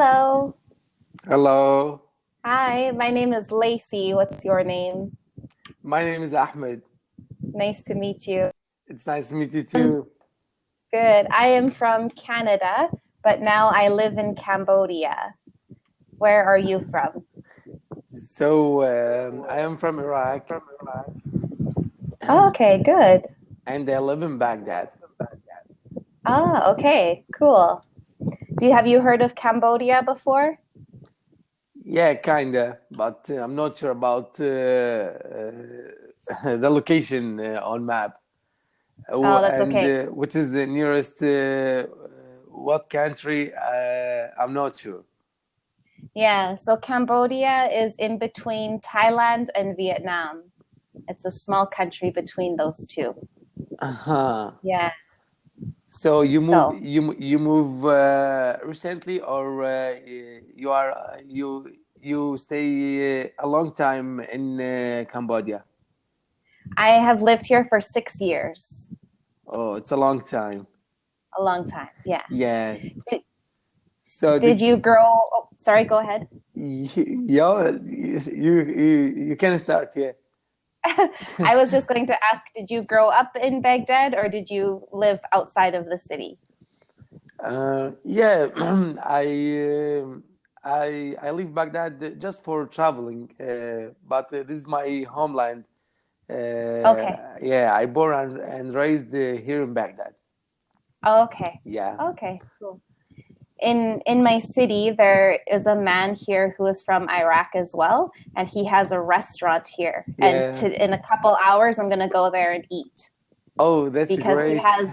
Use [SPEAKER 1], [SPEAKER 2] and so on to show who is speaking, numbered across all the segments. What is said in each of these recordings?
[SPEAKER 1] Hello.
[SPEAKER 2] Hello,
[SPEAKER 1] Hi, my name is Lacey. What's your name?
[SPEAKER 2] my name is Ahmed.
[SPEAKER 1] Nice to meet you.
[SPEAKER 2] It's nice to meet you too.
[SPEAKER 1] Good. I am from Canada, but now I live in Cambodia. Where are you from?
[SPEAKER 2] So, I am from Iraq
[SPEAKER 1] Oh, okay, good.
[SPEAKER 2] and I live in Baghdad.
[SPEAKER 1] Ah, okay, cool. Have you heard of Cambodia before?
[SPEAKER 2] Yeah, kinda, but I'm not sure about the location on map.
[SPEAKER 1] Oh, that's
[SPEAKER 2] And
[SPEAKER 1] okay.
[SPEAKER 2] which is the nearest, what country? I'm not sure.
[SPEAKER 1] Yeah, so Cambodia is in between Thailand and Vietnam. It's a small country between those two.
[SPEAKER 2] Uh-huh.
[SPEAKER 1] Yeah.
[SPEAKER 2] So
[SPEAKER 1] So
[SPEAKER 2] you move recently, or you stay a long time in Cambodia?
[SPEAKER 1] I have lived here for 6 years.
[SPEAKER 2] Oh, it's a long time.
[SPEAKER 1] A long time. Yeah.
[SPEAKER 2] Yeah.
[SPEAKER 1] Did,
[SPEAKER 2] So
[SPEAKER 1] did
[SPEAKER 2] did
[SPEAKER 1] you grow? Oh, sorry, go ahead.
[SPEAKER 2] yeah, you can start, yeah.
[SPEAKER 1] I was just going to ask, did you grow up in Baghdad or did you live outside of the city?
[SPEAKER 2] Yeah, I leave Baghdad just for traveling, but this is my homeland.
[SPEAKER 1] Okay.
[SPEAKER 2] Yeah, I born and raised here in Baghdad.
[SPEAKER 1] Okay.
[SPEAKER 2] Yeah,
[SPEAKER 1] Okay. Cool. In my city, there is a man here who is from Iraq as well, and he has a restaurant here. And
[SPEAKER 2] yeah.
[SPEAKER 1] in a couple hours, I'm going to go there and eat
[SPEAKER 2] Oh, that's
[SPEAKER 1] because he
[SPEAKER 2] great.
[SPEAKER 1] has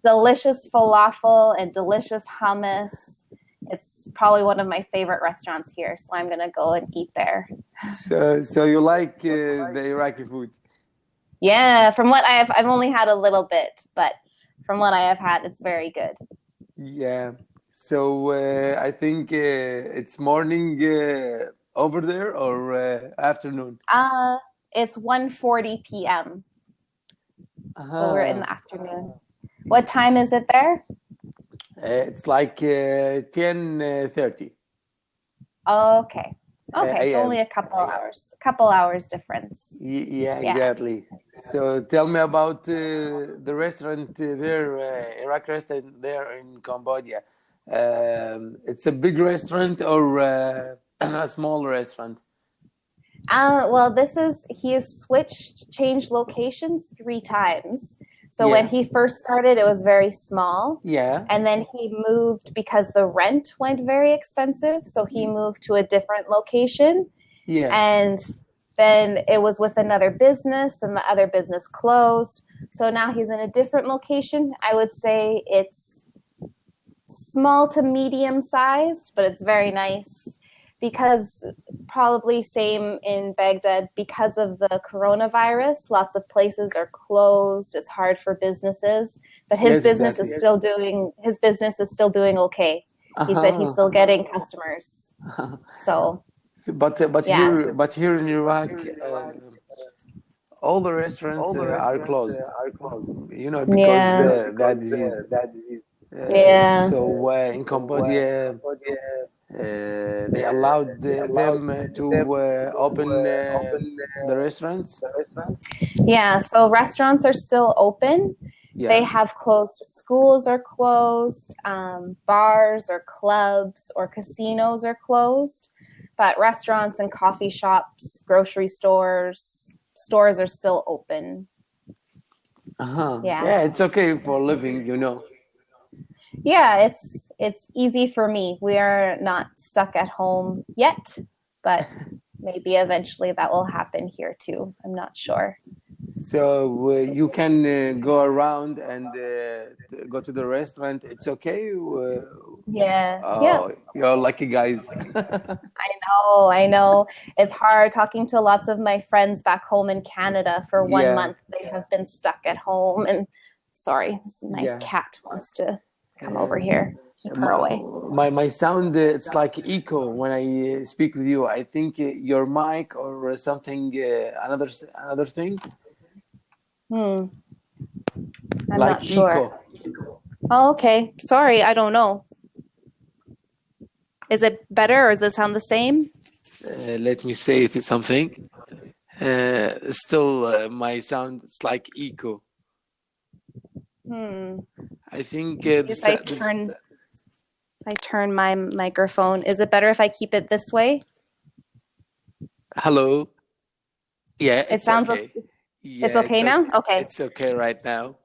[SPEAKER 1] delicious falafel and delicious hummus. It's probably one of my favorite restaurants here, so I'm going to go and eat there.
[SPEAKER 2] So you like the Iraqi food?
[SPEAKER 1] Yeah, from what I've only had a little bit, but from what I have had, it's very good.
[SPEAKER 2] Yeah. So I think it's morning over there, or afternoon.
[SPEAKER 1] Uh, it's 1:40 p.m., so we're in
[SPEAKER 2] Uh-huh.
[SPEAKER 1] the afternoon. What time is it there?
[SPEAKER 2] It's like 10:30
[SPEAKER 1] Okay. Okay, so only
[SPEAKER 2] a.m.
[SPEAKER 1] a couple hours difference.
[SPEAKER 2] Yeah,
[SPEAKER 1] Yeah.
[SPEAKER 2] exactly. So tell me about the restaurant there, Iraq restaurant there in Cambodia. It's a big restaurant, or a small restaurant?
[SPEAKER 1] Well, he has changed locations 3 times. So when
[SPEAKER 2] Yeah,
[SPEAKER 1] he first started, it was very small.
[SPEAKER 2] yeah,
[SPEAKER 1] And then he moved because the rent went very expensive. So he
[SPEAKER 2] y-
[SPEAKER 1] moved to a different location.
[SPEAKER 2] yeah.
[SPEAKER 1] And then it was with another business, and the other business closed. So now he's in a different location. I would say it's small to medium sized, but it's very nice because probably same in Baghdad because of the coronavirus. Lots of places are closed. It's hard for businesses, but
[SPEAKER 2] Yes, exactly.
[SPEAKER 1] his business is still doing okay. He said he's
[SPEAKER 2] Uh-huh.
[SPEAKER 1] still getting customers. So yeah.
[SPEAKER 2] But here in Iraq, all the restaurants are closed. Because
[SPEAKER 1] Yeah.
[SPEAKER 2] that disease.
[SPEAKER 1] Yeah.
[SPEAKER 2] So in Cambodia, they allowed them to open the restaurants.
[SPEAKER 1] Yeah, so restaurants are still open. They
[SPEAKER 2] Yeah,
[SPEAKER 1] have closed, schools are closed, bars or clubs or casinos are closed, but restaurants and coffee shops, grocery stores are still open.
[SPEAKER 2] uh-huh.
[SPEAKER 1] Yeah.
[SPEAKER 2] Yeah, it's okay for living.
[SPEAKER 1] Yeah, it's easy for me. We are not stuck at home yet, but maybe eventually that will happen here too. I'm not sure.
[SPEAKER 2] So you can go around and go to the restaurant. It's okay.
[SPEAKER 1] Yeah. Yeah.
[SPEAKER 2] Oh, you're lucky guys.
[SPEAKER 1] I know. It's hard talking to lots of my friends back home in Canada for one
[SPEAKER 2] Yeah,
[SPEAKER 1] month. They have been stuck at home. And sorry, my
[SPEAKER 2] yeah.
[SPEAKER 1] cat wants to come over
[SPEAKER 2] Uh,
[SPEAKER 1] here. Keep her
[SPEAKER 2] my
[SPEAKER 1] away.
[SPEAKER 2] my sound, it's like echo when I speak with you. I think your mic or something, another thing,
[SPEAKER 1] Hmm. I'm not
[SPEAKER 2] like
[SPEAKER 1] sure.
[SPEAKER 2] echo.
[SPEAKER 1] Oh, okay. Sorry, I don't know. Is it better or does it sound the same?
[SPEAKER 2] Let me say something. Still, my sound, it's like echo. I think
[SPEAKER 1] If I turn my microphone, is it better if I keep it this way?
[SPEAKER 2] Hello. Yeah,
[SPEAKER 1] It sounds
[SPEAKER 2] okay.
[SPEAKER 1] It's okay now? Okay.
[SPEAKER 2] It's okay right now.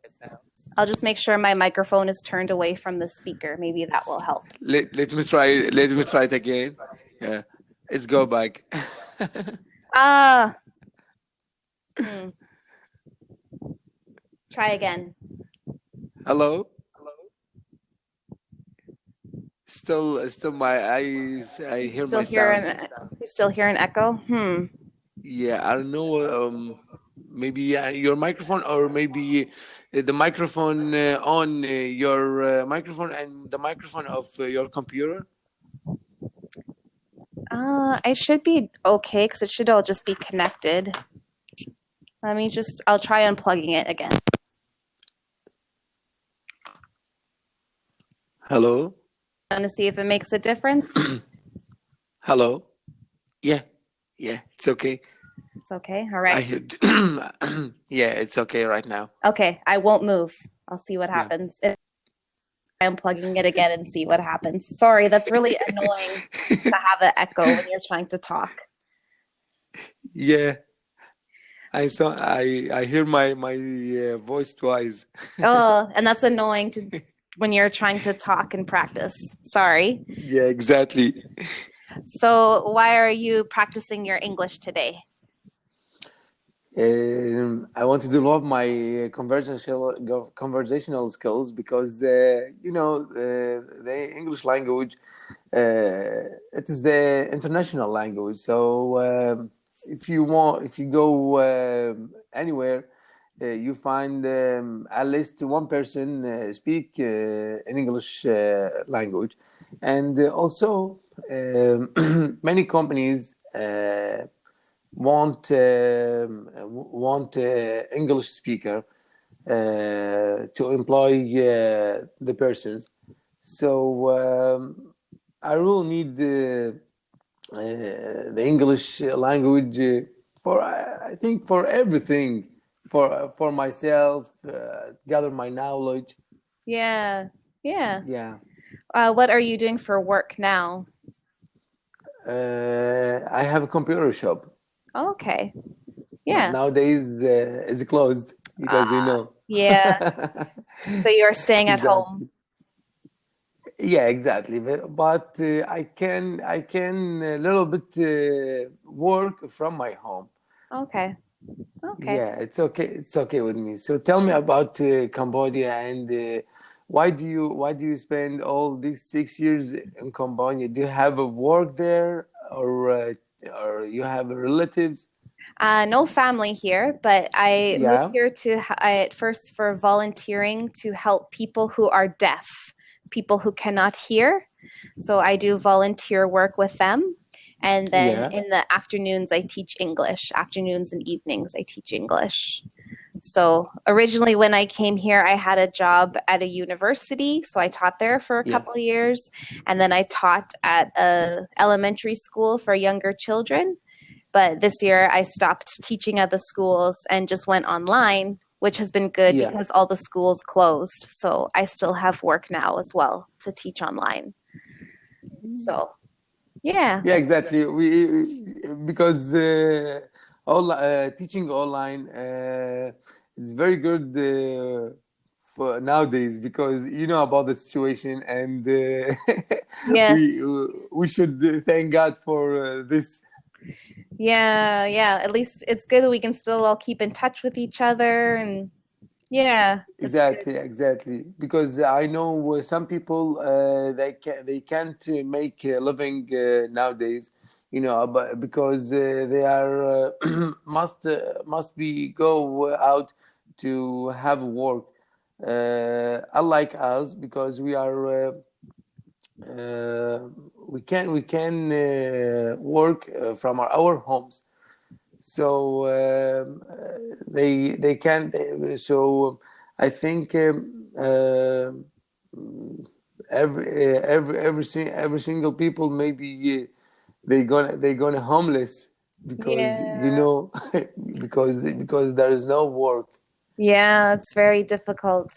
[SPEAKER 1] I'll just make sure my microphone is turned away from the speaker. Maybe that will help.
[SPEAKER 2] Let me try. Let me try it again. Yeah, let's go back.
[SPEAKER 1] Try again.
[SPEAKER 2] Hello. Still my eyes. I hear my sound.
[SPEAKER 1] You still hear an echo?
[SPEAKER 2] Yeah, I don't know. Maybe your microphone, or maybe the microphone on your microphone and the microphone of your computer.
[SPEAKER 1] I should be okay because it should all just be connected. I'll try unplugging it again.
[SPEAKER 2] Hello.
[SPEAKER 1] Want to see if it makes a difference?
[SPEAKER 2] Hello. Yeah, it's okay.
[SPEAKER 1] It's okay. All right.
[SPEAKER 2] Yeah, it's okay right now.
[SPEAKER 1] Okay, I won't move. I'll see what happens. I'm unplugging it again and see what happens. Sorry, that's really annoying to have an echo when you're trying to talk.
[SPEAKER 2] Yeah, I hear my voice twice.
[SPEAKER 1] Oh, and that's annoying when you're trying to talk and practice. Sorry.
[SPEAKER 2] Yeah, exactly.
[SPEAKER 1] So why are you practicing your English today?
[SPEAKER 2] I want to develop my conversational skills because the English language it is the international language. So if you go anywhere, you find at least one person speak in English language, and also many companies want English speaker to employ the persons. So I will need the English language for I think for everything, for myself, gather my knowledge.
[SPEAKER 1] Yeah.
[SPEAKER 2] Yeah.
[SPEAKER 1] What are you doing for work now?
[SPEAKER 2] I have a computer shop.
[SPEAKER 1] Okay. Yeah.
[SPEAKER 2] Nowadays it's closed because
[SPEAKER 1] Yeah. So you're staying at home.
[SPEAKER 2] Yeah, exactly. But I can a little bit work from my home.
[SPEAKER 1] Okay.
[SPEAKER 2] Yeah, it's okay. It's okay with me. So tell me about Cambodia, and why do you spend all these 6 years in Cambodia? Do you have a work there, or you have relatives?
[SPEAKER 1] No family here, but I moved here at first for volunteering to help people who are deaf, people who cannot hear. So I do volunteer work with them. And then in the afternoons, I teach English. Afternoons and evenings, I teach English. So originally when I came here, I had a job at a university. So I taught there for a couple of years. And then I taught at a elementary school for younger children. But this year I stopped teaching at the schools and just went online, which has been good because all the schools closed. So I still have work now as well to teach online. So, yeah.
[SPEAKER 2] Yeah, exactly. Because teaching online is very good for nowadays, because you know about the situation, and
[SPEAKER 1] Yes.
[SPEAKER 2] we should thank God for this.
[SPEAKER 1] Yeah. At least it's good that we can still all keep in touch with each other, and
[SPEAKER 2] Exactly. Because I know some people they can't make a living nowadays, but because they are must be go out to have work. Unlike us, because we are we can work from our homes. So they can't. So I think every single people maybe they gonna homeless because
[SPEAKER 1] Yeah.
[SPEAKER 2] because there is no work.
[SPEAKER 1] Yeah, it's very difficult.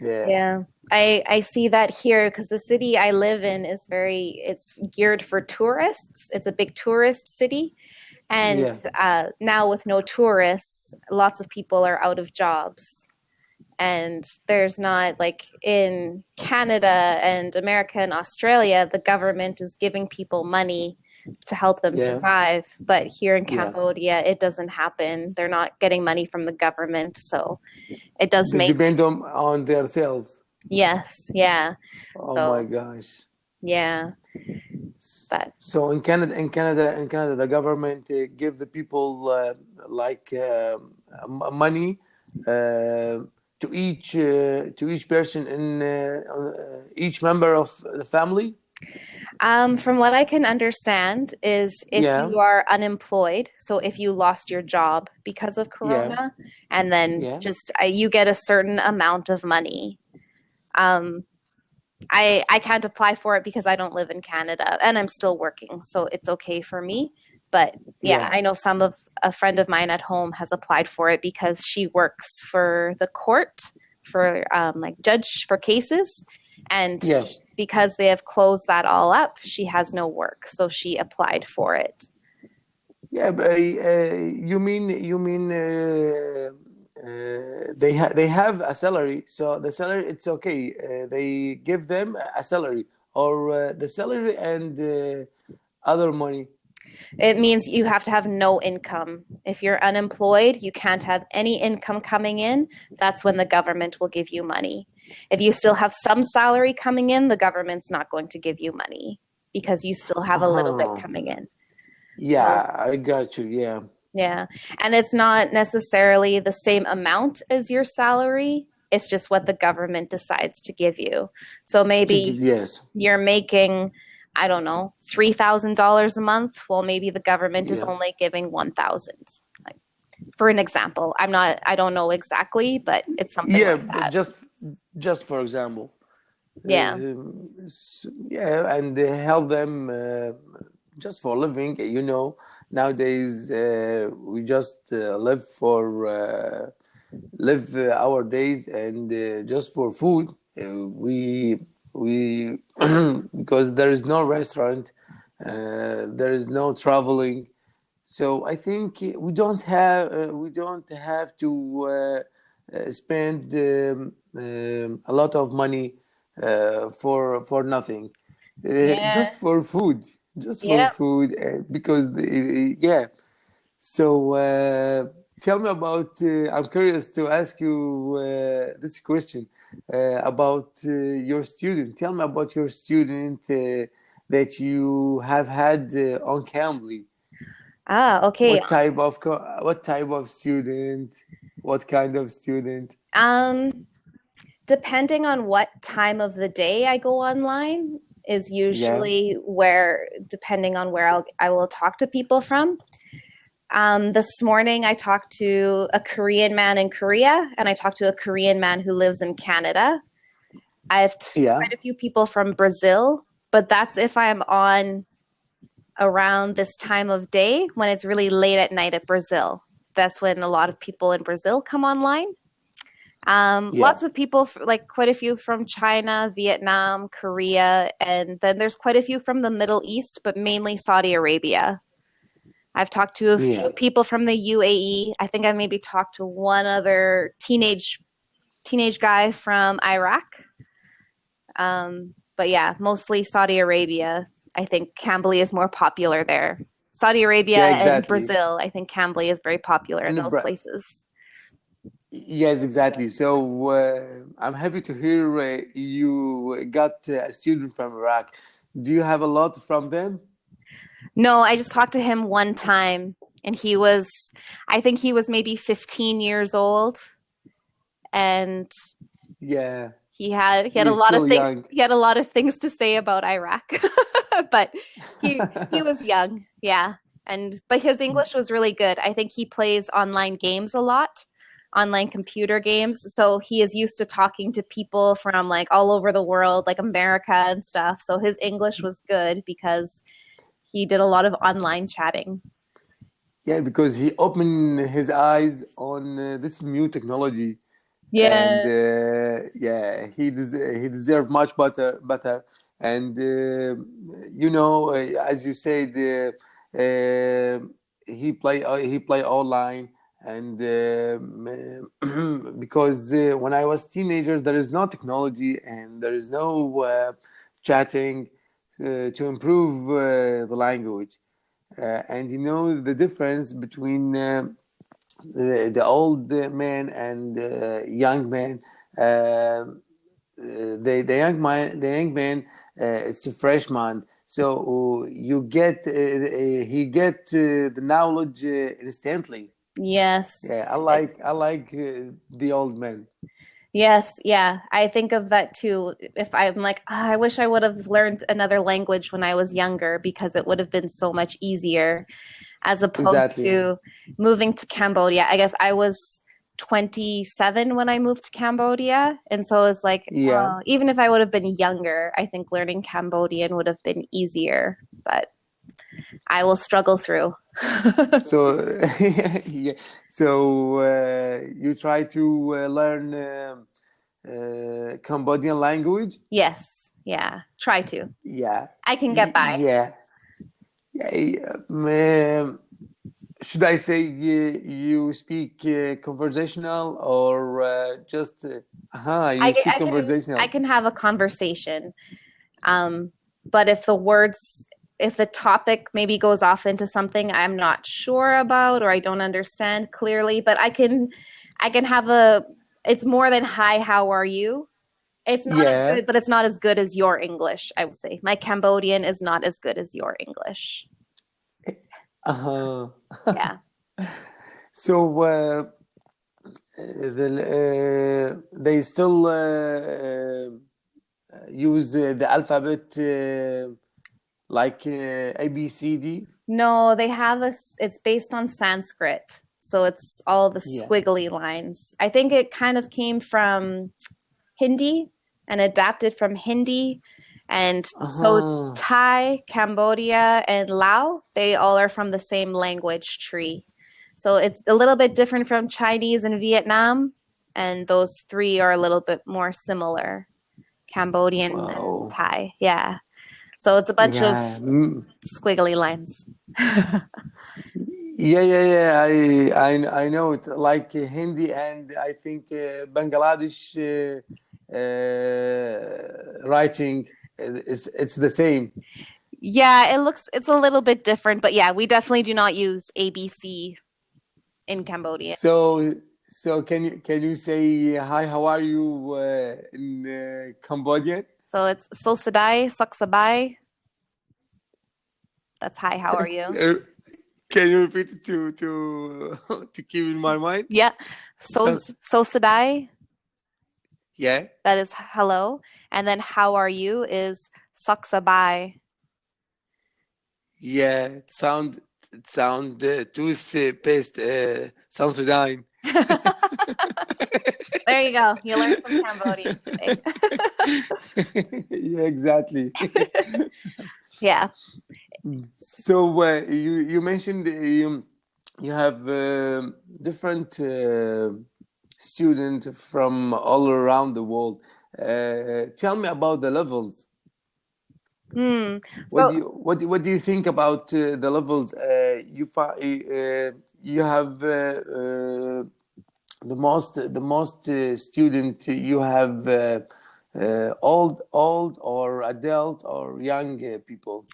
[SPEAKER 2] Yeah,
[SPEAKER 1] Yeah. I see that here because the city I live in is it's geared for tourists. It's a big tourist city. And
[SPEAKER 2] yeah,
[SPEAKER 1] now with no tourists, lots of people are out of jobs. And there's not like in Canada and America and Australia, the government is giving people money to help them
[SPEAKER 2] yeah,
[SPEAKER 1] survive. But here in
[SPEAKER 2] yeah.
[SPEAKER 1] Cambodia, it doesn't happen. They're not getting money from the government. So it does
[SPEAKER 2] They
[SPEAKER 1] make,
[SPEAKER 2] depend on themselves.
[SPEAKER 1] yes, yeah.
[SPEAKER 2] Oh my
[SPEAKER 1] So,
[SPEAKER 2] gosh.
[SPEAKER 1] yeah. But
[SPEAKER 2] So in Canada, the government give the people like money to each person in each member of the family.
[SPEAKER 1] from what I can understand is if
[SPEAKER 2] Yeah,
[SPEAKER 1] you are unemployed, so if you lost your job because of
[SPEAKER 2] yeah,
[SPEAKER 1] Corona, and then
[SPEAKER 2] yeah,
[SPEAKER 1] just you get a certain amount of money. Um, I can't apply for it because I don't live in Canada and I'm still working, so it's okay for me. But yeah,
[SPEAKER 2] yeah,
[SPEAKER 1] I know a friend of mine at home has applied for it because she works for the court for like judge for cases, and
[SPEAKER 2] yeah,
[SPEAKER 1] because they have closed that all up, she has no work, so she applied for it.
[SPEAKER 2] yeah. But you mean they have a salary, so the salary it's okay. They give them a salary or the salary and other money.
[SPEAKER 1] It means you have to have no income. If you're unemployed, you can't have any income coming in. That's when the government will give you money. If you still have some salary coming in, the government's not going to give you money because you still have a little bit
[SPEAKER 2] Uh-huh.
[SPEAKER 1] coming in. So,
[SPEAKER 2] Yeah, I got you. Yeah.
[SPEAKER 1] yeah. And it's not necessarily the same amount as your salary. It's just what the government decides to give you. So maybe
[SPEAKER 2] Yes.
[SPEAKER 1] you're making, I don't know, $3,000 a month. Well, maybe the government is
[SPEAKER 2] Yeah.
[SPEAKER 1] only giving 1,000. Like, for an example, I don't know exactly, but it's something
[SPEAKER 2] Yeah,
[SPEAKER 1] like
[SPEAKER 2] but
[SPEAKER 1] that.
[SPEAKER 2] just for example,
[SPEAKER 1] Yeah.
[SPEAKER 2] yeah, and they help them just for living. Nowadays we just live our days and just for food. We because there is no restaurant, there is no traveling. So I think we don't have to spend a lot of money for nothing,
[SPEAKER 1] Yeah.
[SPEAKER 2] just for food, just for
[SPEAKER 1] Yeah.
[SPEAKER 2] food, because yeah. So tell me about. I'm curious to ask you this question about your student. Tell me about your student that you have had on Cambly.
[SPEAKER 1] Ah, okay.
[SPEAKER 2] What type of student? What kind of student?
[SPEAKER 1] Um, Depending on what time of the day I go online is
[SPEAKER 2] Yeah,
[SPEAKER 1] usually depending on where I will talk to people from. This morning, I talked to a Korean man in Korea, and I talked to a Korean man who lives in Canada. I have
[SPEAKER 2] yeah,
[SPEAKER 1] quite a few people from Brazil, but that's if I'm on around this time of day when it's really late at night at Brazil. That's when a lot of people in Brazil come online.
[SPEAKER 2] yeah,
[SPEAKER 1] Lots of people, like quite a few from China, Vietnam, Korea, and then there's quite a few from the Middle East, but mainly Saudi Arabia. I've talked to a
[SPEAKER 2] yeah,
[SPEAKER 1] few people from the UAE. I think I maybe talked to one other teenage guy from Iraq. But yeah, mostly Saudi Arabia. I think Cambly is more popular there. Saudi Arabia
[SPEAKER 2] yeah.
[SPEAKER 1] and
[SPEAKER 2] Exactly.
[SPEAKER 1] Brazil, I think Cambly is very popular in
[SPEAKER 2] And the
[SPEAKER 1] those
[SPEAKER 2] breath.
[SPEAKER 1] places.
[SPEAKER 2] Yes, exactly. So I'm happy to hear you got a student from Iraq. Do you have a lot from them?
[SPEAKER 1] No, I just talked to him one time, and I think he was maybe 15 years old, and
[SPEAKER 2] Yeah,
[SPEAKER 1] he had a
[SPEAKER 2] he's
[SPEAKER 1] lot of
[SPEAKER 2] still
[SPEAKER 1] things
[SPEAKER 2] young.
[SPEAKER 1] he had a lot of things to say about Iraq. But he was young, yeah. But his English was really good. I think he plays online games a lot. online computer games. So he is used to talking to people from like all over the world, like America and stuff. So his English was good because he did a lot of online chatting.
[SPEAKER 2] Yeah, because he opened his eyes on this new technology, and
[SPEAKER 1] Yeah.
[SPEAKER 2] he deserved much better. And as you said, he play online, and because when I was teenager, there is no technology and there is no chatting to improve the language. And the difference between the old man and young man. The young man, it's a freshman, so he get the knowledge instantly.
[SPEAKER 1] Yes.
[SPEAKER 2] Yeah, I like the old man.
[SPEAKER 1] Yes, yeah. I think of that too. If I'm like, I wish I would have learned another language when I was younger because it would have been so much easier as opposed
[SPEAKER 2] Exactly.
[SPEAKER 1] to moving to Cambodia. I guess I was 27 when I moved to Cambodia. And so it's like,
[SPEAKER 2] Yeah.
[SPEAKER 1] even if I would have been younger, I think learning Cambodian would have been easier. But I will struggle through.
[SPEAKER 2] So yeah. So you try to learn Cambodian language?
[SPEAKER 1] Yes, yeah. Try to.
[SPEAKER 2] Yeah.
[SPEAKER 1] I can get by.
[SPEAKER 2] Yeah. Should I say you speak conversational or just you speak conversational?
[SPEAKER 1] I can have a conversation. But if the topic maybe goes off into something I'm not sure about or I don't understand clearly, but I can have it's more than hi, how are you? It's not as good, but it's not as good as your English, I would say. My Cambodian is not as good as your English. Yeah.
[SPEAKER 2] So they still use the alphabet like ABCD?
[SPEAKER 1] No, they have it's based on Sanskrit. So it's all the squiggly lines. I think it kind of came from Hindi and adapted from Hindi. And so Thai, Cambodia, and Lao, they all are from the same language tree. So it's a little bit different from Chinese and Vietnam. And those three are a little bit more similar. Cambodian and Thai. Yeah. So it's a bunch of squiggly lines.
[SPEAKER 2] Yeah. I know it, like Hindi and I think Bangladesh writing. It's the same.
[SPEAKER 1] Yeah, it's a little bit different, but yeah, we definitely do not use ABC in Cambodia.
[SPEAKER 2] So can you say hi, how are you in Cambodian?
[SPEAKER 1] So it's so sadai, saksabai. That's hi, how are you?
[SPEAKER 2] Can you repeat it to keep in my mind?
[SPEAKER 1] Yeah. So sadai.
[SPEAKER 2] Yeah.
[SPEAKER 1] That is hello. And then how are you is saksabai.
[SPEAKER 2] Yeah, it sound toothpaste South Sudan.
[SPEAKER 1] There you go. You learned some Cambodian today.
[SPEAKER 2] Yeah, exactly.
[SPEAKER 1] Yeah.
[SPEAKER 2] So you mentioned you have different students from all around the world. Tell me about the levels. What do you think about the levels? You have the most student you have old or adult or young people?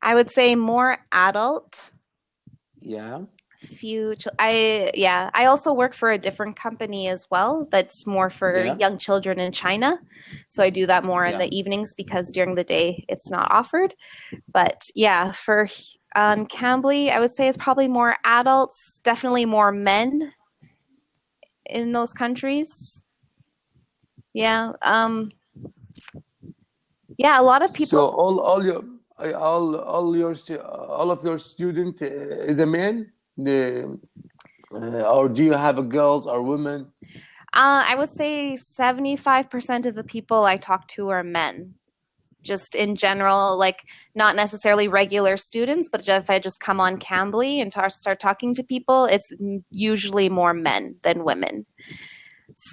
[SPEAKER 1] I would say more adult.
[SPEAKER 2] Yeah.
[SPEAKER 1] I also work for a different company as well that's more for young children in China. So I do that more in the evenings because during the day it's not offered. But yeah, for Cambly, I would say it's probably more adults, definitely more men in those countries. Yeah. Yeah, a lot of people.
[SPEAKER 2] So all of your student is a man. Or do you have a girls or women?
[SPEAKER 1] I would say 75% of the people I talk to are men. Just in general, like not necessarily regular students, but if I just come on Cambly and start talking to people, it's usually more men than women.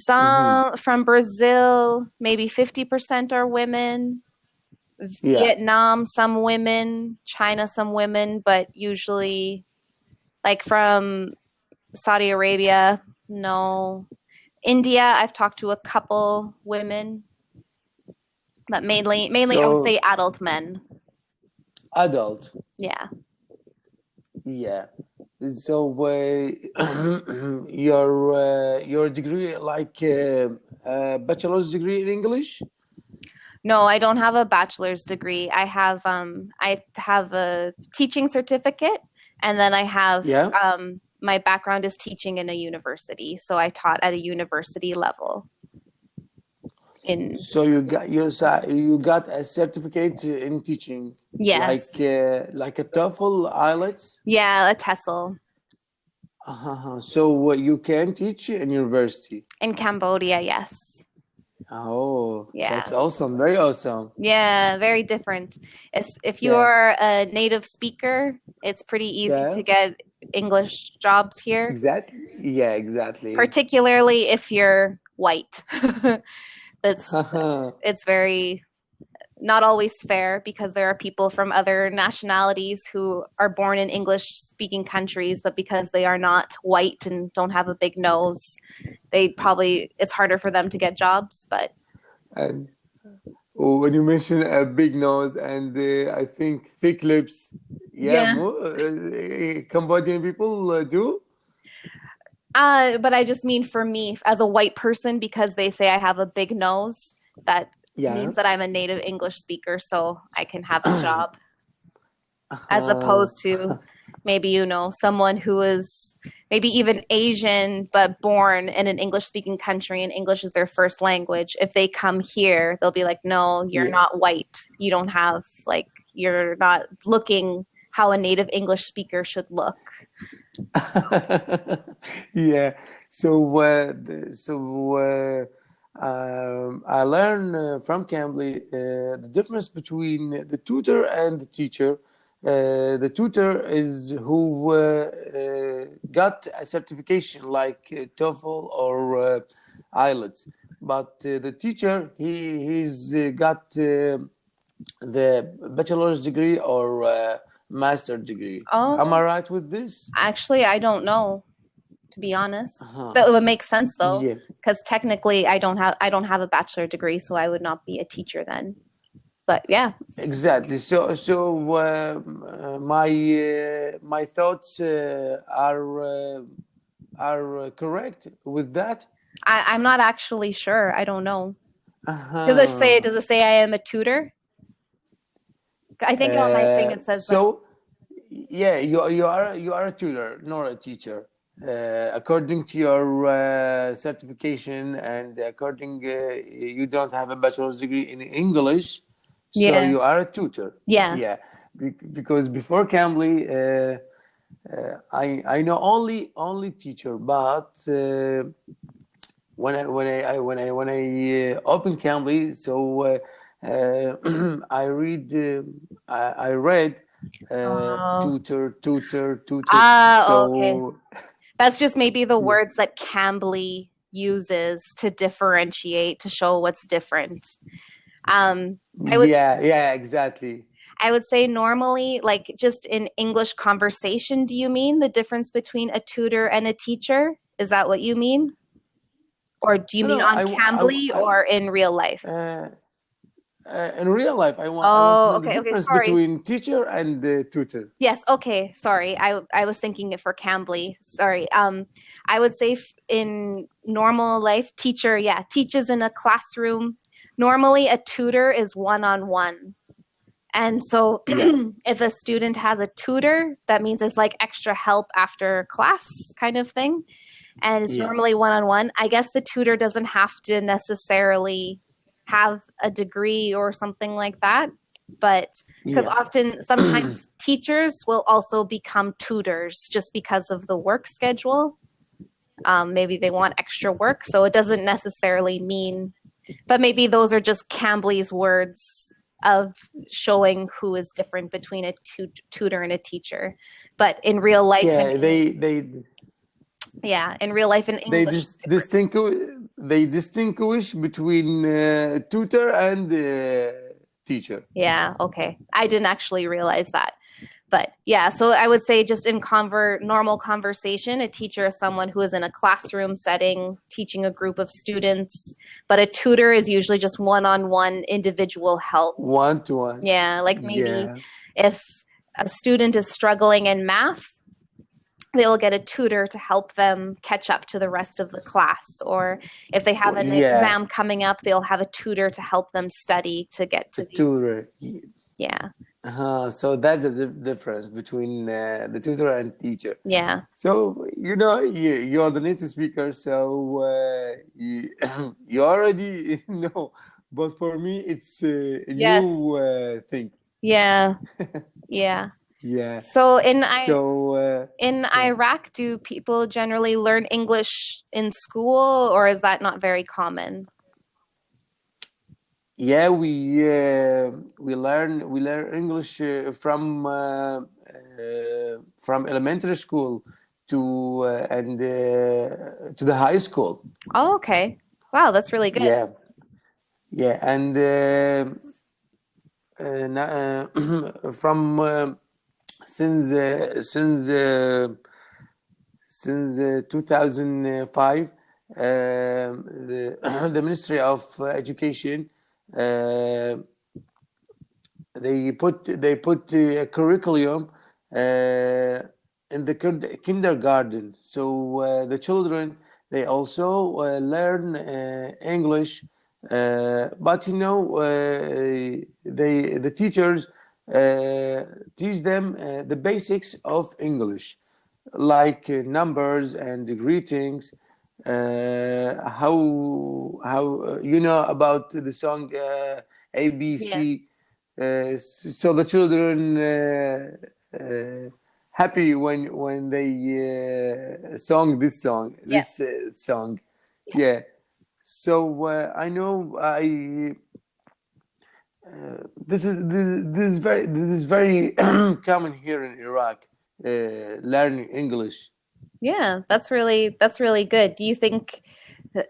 [SPEAKER 1] Some from Brazil, maybe 50% are women.
[SPEAKER 2] Yeah.
[SPEAKER 1] Vietnam, some women. China, some women, but usually like from Saudi Arabia, no. India, I've talked to a couple women, but mainly I would say
[SPEAKER 2] So
[SPEAKER 1] adult men.
[SPEAKER 2] adult.
[SPEAKER 1] Yeah.
[SPEAKER 2] Yeah. So your degree, like bachelor's degree in English?
[SPEAKER 1] No, I don't have a bachelor's degree. I have a teaching certificate, and then I have
[SPEAKER 2] Yeah.
[SPEAKER 1] my background is teaching in a university, so I taught at a university level.
[SPEAKER 2] So you got a certificate in teaching,
[SPEAKER 1] Yes.
[SPEAKER 2] like a TOEFL, IELTS.
[SPEAKER 1] Yeah, a TESOL
[SPEAKER 2] So you can teach in university.
[SPEAKER 1] in Cambodia. Yes.
[SPEAKER 2] Oh,
[SPEAKER 1] Yeah.
[SPEAKER 2] that's awesome! Very awesome.
[SPEAKER 1] Yeah, very different. If
[SPEAKER 2] Yeah.
[SPEAKER 1] you're a native speaker, it's pretty easy
[SPEAKER 2] Yeah.
[SPEAKER 1] to get English jobs here,
[SPEAKER 2] Exactly. Yeah. Exactly.
[SPEAKER 1] particularly if you're white. It's very not always fair because there are people from other nationalities who are born in English speaking countries, but because they are not white and don't have a big nose, it's harder for them to get jobs. But
[SPEAKER 2] And when you mention a big nose and I think thick lips, yeah,
[SPEAKER 1] yeah.
[SPEAKER 2] Cambodian people do.
[SPEAKER 1] But I just mean for me as a white person, because they say I have a big nose, that
[SPEAKER 2] Yeah.
[SPEAKER 1] means that I'm a native English speaker, so I can have a job. As opposed to maybe, someone who is maybe even Asian, but born in an English speaking country and English is their first language. If they come here, they'll be like, no, you're
[SPEAKER 2] Yeah.
[SPEAKER 1] not white. You don't have, you're not looking how a native English speaker should look.
[SPEAKER 2] Yeah. So I learned from Cambly the difference between the tutor and the teacher. The tutor is who got a certification like TOEFL or IELTS, but the teacher he's got the bachelor's degree or master degree.
[SPEAKER 1] Oh.
[SPEAKER 2] Am I right with this?
[SPEAKER 1] Actually, I don't know, to be honest. That would make sense though,
[SPEAKER 2] Yeah.
[SPEAKER 1] because technically I don't have a bachelor degree, so I would not be a teacher then. But yeah.
[SPEAKER 2] Exactly. So my thoughts are correct with that.
[SPEAKER 1] I'm not actually sure. I don't know. Does it say I am a tutor? I think on my thing it says
[SPEAKER 2] so. Yeah, you are a tutor, not a teacher. According to your certification and according you don't have a bachelor's degree in English, so
[SPEAKER 1] Yeah.
[SPEAKER 2] you are a tutor.
[SPEAKER 1] Yeah.
[SPEAKER 2] Yeah, because before Cambly, I know only teacher, but when I open Cambly, so I read tutor.
[SPEAKER 1] Okay. That's just maybe the words that Cambly uses to differentiate, to show what's different.
[SPEAKER 2] Yeah, exactly.
[SPEAKER 1] I would say normally, like just in English conversation, do you mean the difference between a tutor and a teacher? Is that what you mean? Or do you mean on Cambly or in real life?
[SPEAKER 2] In real life, I want to know the difference between teacher and tutor.
[SPEAKER 1] Yes. Okay. Sorry. I was thinking it for Cambly. Sorry. I would say in normal life, teacher, teaches in a classroom. Normally a tutor is one-on-one. And so if a student has a tutor, that means it's like extra help after class kind of thing. And it's normally one-on-one. I guess the tutor doesn't have to necessarily have a degree or something like that, but because sometimes teachers will also become tutors just because of the work schedule. Maybe they want extra work. So it doesn't necessarily mean, but maybe those are just Cambly's words of showing who is different between a tutor and a teacher. But in real life,
[SPEAKER 2] Yeah,
[SPEAKER 1] in real life in
[SPEAKER 2] they
[SPEAKER 1] English,
[SPEAKER 2] distinguish between tutor and teacher.
[SPEAKER 1] yeah, okay. I didn't actually realize that. But yeah, so I would say just in normal conversation, a teacher is someone who is in a classroom setting teaching a group of students, but a tutor is usually just one-on-one individual help.
[SPEAKER 2] One-to-one.
[SPEAKER 1] Yeah, like maybe if a student is struggling in math, they will get a tutor to help them catch up to the rest of the class. Or if they have an exam coming up, they'll have a tutor to help them study to get to the
[SPEAKER 2] tutor.
[SPEAKER 1] Yeah.
[SPEAKER 2] So that's the difference between the tutor and teacher.
[SPEAKER 1] Yeah.
[SPEAKER 2] So you are the native speaker, so you already know. But for me, it's a new thing.
[SPEAKER 1] Yeah. Yeah.
[SPEAKER 2] Yeah.
[SPEAKER 1] So in Iraq, do people generally learn English in school, or is that not very common?
[SPEAKER 2] Yeah, we learn English from elementary school to the high school.
[SPEAKER 1] Oh, okay. Wow, that's really good.
[SPEAKER 2] Yeah, and from since 2005, the Ministry of Education they put a curriculum in the kindergarten, so the children they also learn English, but the teachers teach them the basics of English, like numbers and greetings. How about the song ABC? So the children happy when they song this song. Yeah. So I know this is very common here in Iraq. Learning English.
[SPEAKER 1] Yeah, that's really good. Do you think do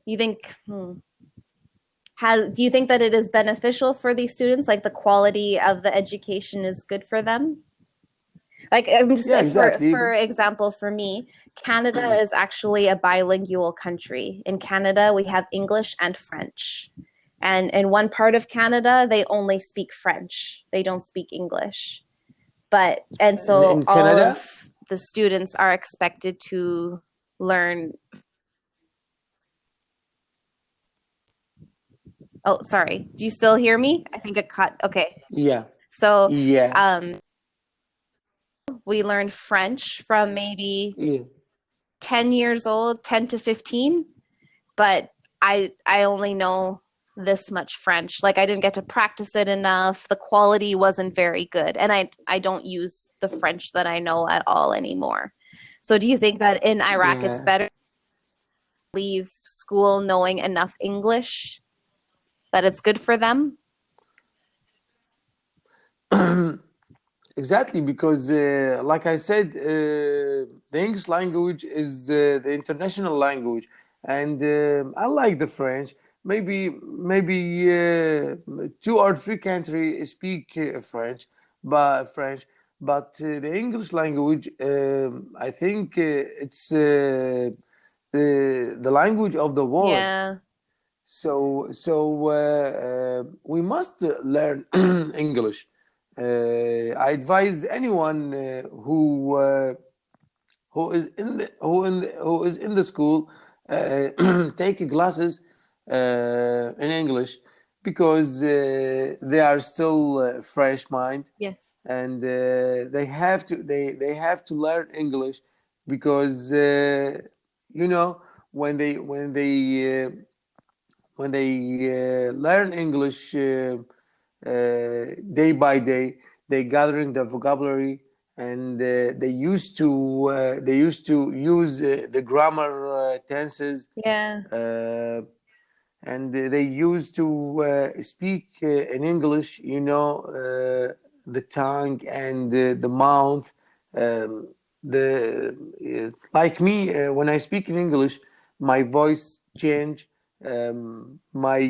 [SPEAKER 1] you think that it is beneficial for these students? Like the quality of the education is good for them? Like I'm just
[SPEAKER 2] exactly.
[SPEAKER 1] For example, for me, Canada is actually a bilingual country. In Canada, we have English and French. And in one part of Canada, they only speak French. They don't speak English. So all of the students are expected to learn. Oh, sorry. Do you still hear me? I think it cut. Okay.
[SPEAKER 2] Yeah.
[SPEAKER 1] So we learned French from maybe 10 years old, 10 to 15, but I only know this much French. Like I didn't get to practice it enough. The quality wasn't very good. And I don't use the French that I know at all anymore. So do you think that in Iraq it's better to leave school knowing enough English that it's good for them?
[SPEAKER 2] Exactly, because like I said, the English language is the international language, and I like the French. Maybe 2 or 3 countries speak French, but the English language, I think it's the language of the world.
[SPEAKER 1] Yeah.
[SPEAKER 2] So we must learn English. I advise anyone who is in the school take classes in English, because they are still fresh mind.
[SPEAKER 1] Yes.
[SPEAKER 2] And they have to learn English, because when they learn English day by day, they gathering the vocabulary, and they used to use the grammar tenses, and they used to speak in English, the tongue and the mouth. Like me, when I speak in English, my voice change. My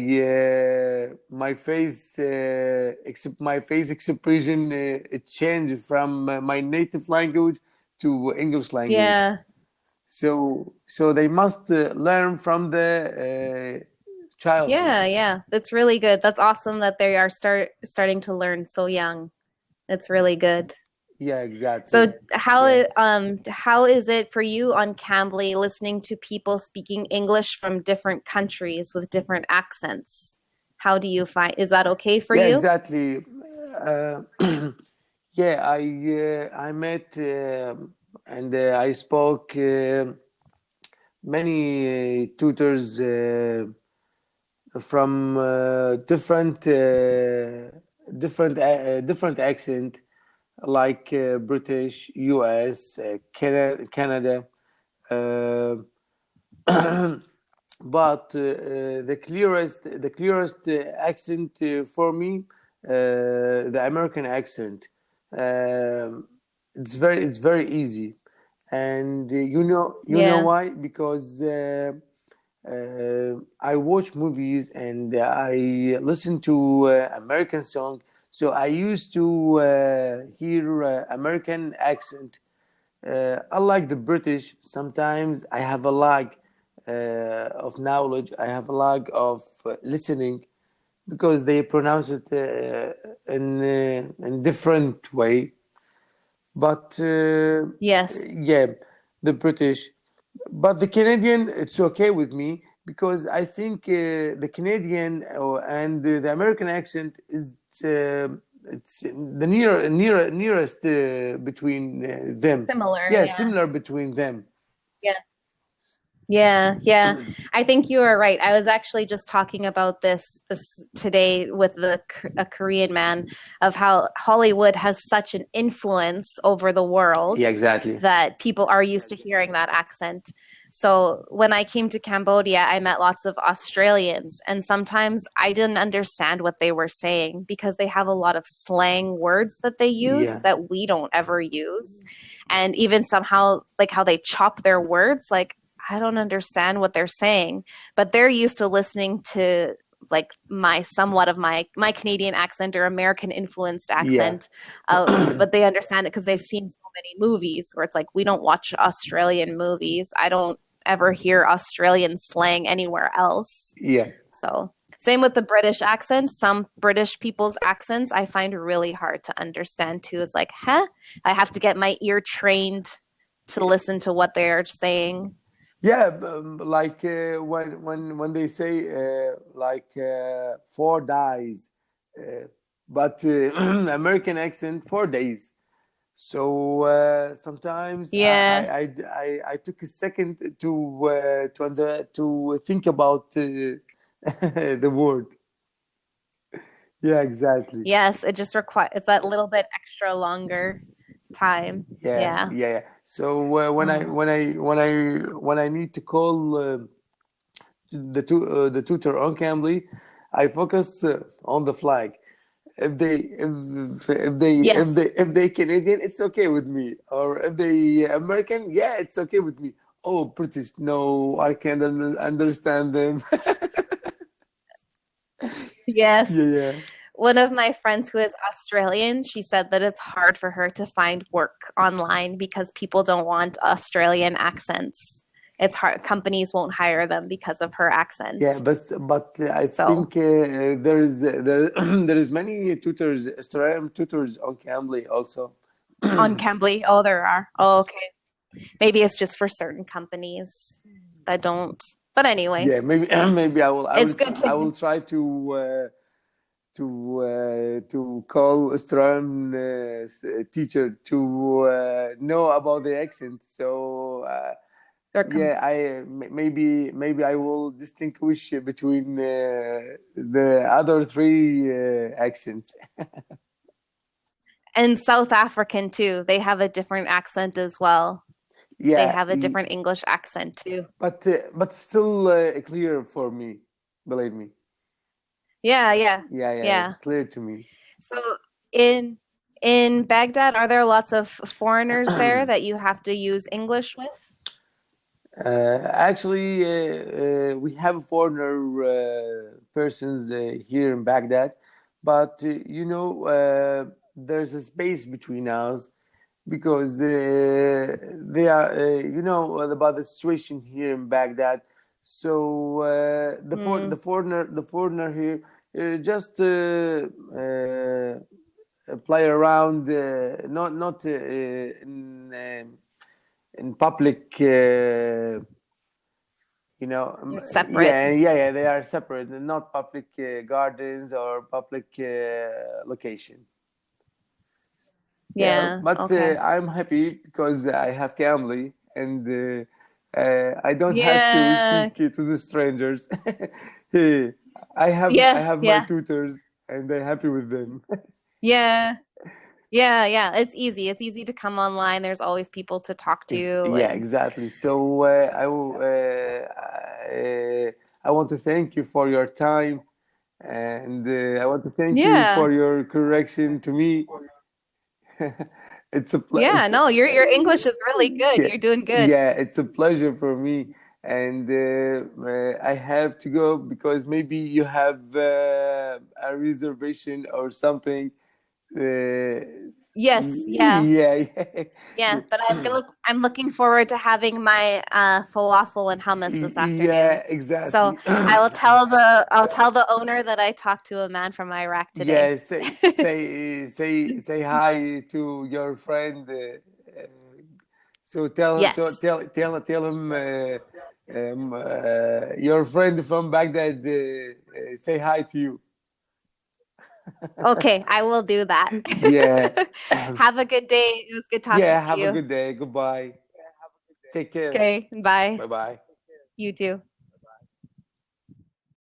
[SPEAKER 2] face expression, it changes from my native language to English language. So they must learn from the childhood.
[SPEAKER 1] That's really good. That's awesome that they are starting to learn so young. That's really good.
[SPEAKER 2] Yeah, exactly.
[SPEAKER 1] So how is it for you on Cambly listening to people speaking English from different countries with different accents? How do you find, is that okay for you?
[SPEAKER 2] Exactly. I met and I spoke many tutors from different accent, like British, US, Canada, but the clearest accent for me, the American accent. It's very easy, and you know why? Because I watch movies and I listen to American songs. So I used to hear American accent. Unlike the British, sometimes I have a lag of knowledge. I have a lag of listening, because they pronounce it in different way. But the British, but the Canadian, it's okay with me, because I think the Canadian and the American accent is it's the nearest between them.
[SPEAKER 1] Similar.
[SPEAKER 2] Similar between them.
[SPEAKER 1] Yeah. I think you are right. I was actually just talking about this today with a Korean man, of how Hollywood has such an influence over the world.
[SPEAKER 2] Yeah, exactly.
[SPEAKER 1] That people are used to hearing that accent. So when I came to Cambodia, I met lots of Australians, and sometimes I didn't understand what they were saying, because they have a lot of slang words that they use that we don't ever use. And even somehow, like how they chop their words, like I don't understand what they're saying, but they're used to listening to like somewhat of my Canadian accent or American influenced accent, but they understand it because they've seen so many movies where it's like, we don't watch Australian movies. I don't ever hear Australian slang anywhere else. So same with the British accent. Some British people's accents I find really hard to understand too. It's like, I have to get my ear trained to listen to what they're saying.
[SPEAKER 2] Like when they say like 4 days, but American accent 4 days. So sometimes I took a second to think about the word. Yeah, exactly.
[SPEAKER 1] Yes, it just requires, it's that little bit extra longer time.
[SPEAKER 2] Yeah. So when I need to call the tutor on Cambly, I focus on the flag. If they Canadian, it's okay with me. Or if they American, it's okay with me. Oh, British, no, I can't understand them.
[SPEAKER 1] Yes.
[SPEAKER 2] Yeah.
[SPEAKER 1] One of my friends who is Australian, she said that it's hard for her to find work online because people don't want Australian accents. It's hard. Companies won't hire them because of her accent.
[SPEAKER 2] Yeah, but I think there is many tutors, Australian tutors on Cambly also.
[SPEAKER 1] On Cambly? Oh, there are. Oh, okay. Maybe it's just for certain companies that don't. But anyway.
[SPEAKER 2] Yeah, maybe I will. I will try to call Australian teacher to know about the accent. So maybe I will distinguish between the other 3 accents.
[SPEAKER 1] And South African too. They have a different accent as well. They
[SPEAKER 2] Yeah,
[SPEAKER 1] have a different English accent too.
[SPEAKER 2] but still clear for me, believe me.
[SPEAKER 1] Yeah, yeah,
[SPEAKER 2] Yeah,
[SPEAKER 1] yeah.
[SPEAKER 2] clear to me.
[SPEAKER 1] So in in Baghdad, are there lots of foreigners there that you have to use English with?
[SPEAKER 2] Actually, we have foreigner persons here in Baghdad, but there's a space between us because they are, about the situation here in Baghdad. So
[SPEAKER 1] Hmm.
[SPEAKER 2] the foreigner here just play around, not in public.
[SPEAKER 1] They're separate.
[SPEAKER 2] Yeah, they are separate, not public gardens or public location. Yeah,
[SPEAKER 1] Yeah,
[SPEAKER 2] but
[SPEAKER 1] okay.
[SPEAKER 2] I'm happy because I have Cambly and I don't have to
[SPEAKER 1] Yeah.
[SPEAKER 2] speak to the strangers. Hey, I
[SPEAKER 1] Yes,
[SPEAKER 2] have my
[SPEAKER 1] yeah.
[SPEAKER 2] tutors and I'm happy with them.
[SPEAKER 1] Yeah. Yeah, yeah. It's easy. It's easy to come online. There's always people to talk to
[SPEAKER 2] Yeah,
[SPEAKER 1] and
[SPEAKER 2] exactly. So I want to thank you for your time, and I want to thank you
[SPEAKER 1] yeah.
[SPEAKER 2] for your correction to me. It's a ple
[SPEAKER 1] Yeah,
[SPEAKER 2] it's
[SPEAKER 1] no, your English is really good.
[SPEAKER 2] yeah,
[SPEAKER 1] You're doing good.
[SPEAKER 2] yeah, it's a pleasure for me, and I have to go because maybe you have a reservation or something.
[SPEAKER 1] Yes, yeah.
[SPEAKER 2] Yeah,
[SPEAKER 1] Yeah, but I'm looking forward to having my falafel and hummus this
[SPEAKER 2] yeah,
[SPEAKER 1] afternoon. So
[SPEAKER 2] exactly.
[SPEAKER 1] I'll tell the owner that I talked to a man from Iraq today.
[SPEAKER 2] Yeah, say hi to your friend. So
[SPEAKER 1] Yes.
[SPEAKER 2] tell him your friend from Baghdad say hi to you.
[SPEAKER 1] Okay, I will do that.
[SPEAKER 2] Yeah,
[SPEAKER 1] Have a good day. It was good talking
[SPEAKER 2] yeah.
[SPEAKER 1] to
[SPEAKER 2] Have a
[SPEAKER 1] you.
[SPEAKER 2] good day. Goodbye. Take care.
[SPEAKER 1] Okay, bye.
[SPEAKER 2] Bye bye.
[SPEAKER 1] You too.